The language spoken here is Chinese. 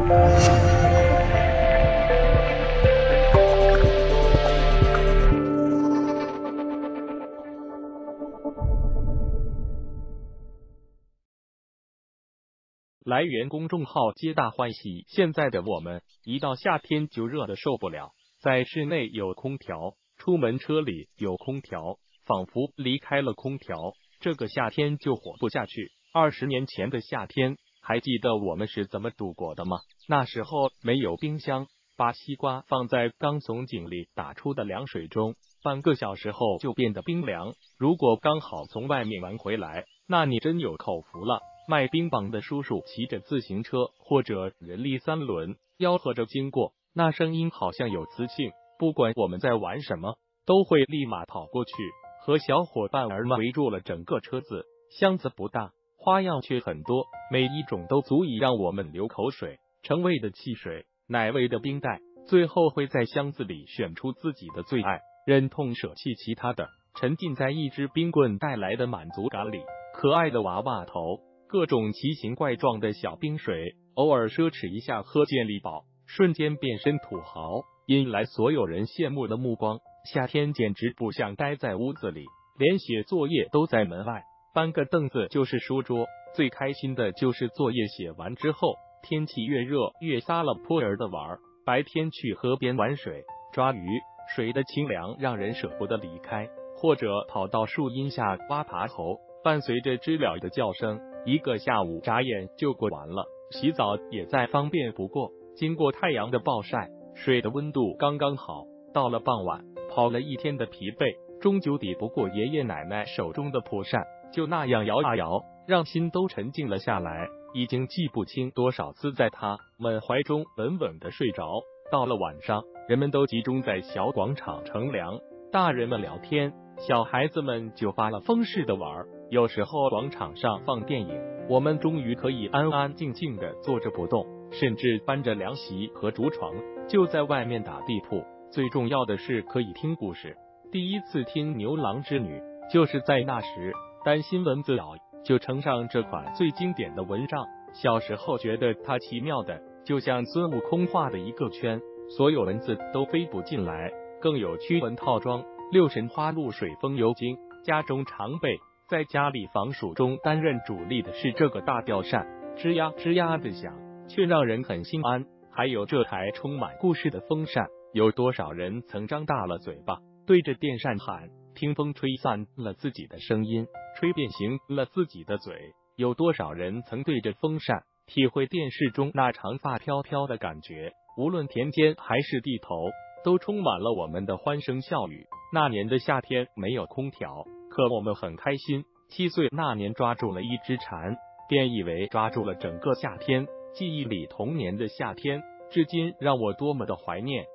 来源公众号皆大欢喜。现在的我们一到夏天就热得受不了，在室内有空调，出门车里有空调，仿佛离开了空调，这个夏天就活不下去。20年前的夏天，还记得我们是怎么度过的吗？那时候没有冰箱，把西瓜放在刚从井里打出的凉水中，半个小时后就变得冰凉。如果刚好从外面玩回来，那你真有口福了。卖冰棒的叔叔骑着自行车或者人力3轮吆喝着经过，那声音好像有磁性，不管我们在玩什么，都会立马跑过去，和小伙伴儿们围住了整个车子。箱子不大，花样却很多，每一种都足以让我们流口水。橙味的汽水，奶味的冰袋，最后会在箱子里选出自己的最爱，忍痛舍弃其他的，沉浸在一支冰棍带来的满足感里。可爱的娃娃头，各种奇形怪状的小冰水，偶尔奢侈一下喝健力宝，瞬间变身土豪，引来所有人羡慕的目光。夏天简直不想待在屋子里，连写作业都在门外，搬个凳子就是书桌。最开心的就是作业写完之后，天气越热越撒了泼儿的玩，白天去河边玩水抓鱼，水的清凉让人舍不得离开，或者跑到树荫下挖爬猴，伴随着知了的叫声，一个下午眨眼就过完了。洗澡也再方便不过，经过太阳的暴晒，水的温度刚刚好，到了傍晚，跑了一天的疲惫终究抵不过爷爷奶奶手中的蒲扇，就那样摇啊摇，让心都沉静了下来。已经记不清多少次在他们怀中稳稳的睡着。到了晚上，人们都集中在小广场乘凉，大人们聊天，小孩子们就发了疯似的玩。有时候广场上放电影，我们终于可以安安静静的坐着不动，甚至搬着凉席和竹床就在外面打地铺。最重要的是可以听故事，第一次听《牛郎织女》就是在那时，担心蚊子咬，就呈上这款最经典的蚊帐。小时候觉得它奇妙的就像孙悟空画的一个圈，所有蚊子都飞不进来。更有驱蚊套装6神花露水风油精，家中常备。在家里防暑中担任主力的是这个大吊扇，吱呀吱呀的响，却让人很心安。还有这台充满故事的风扇，有多少人曾张大了嘴巴对着电扇喊，听风吹散了自己的声音，吹变形了自己的嘴。有多少人曾对着风扇体会电视中那长发飘飘的感觉。无论田间还是地头，都充满了我们的欢声笑语。那年的夏天没有空调，可我们很开心。7岁那年抓住了一只蝉，便以为抓住了整个夏天。记忆里童年的夏天，至今让我多么的怀念。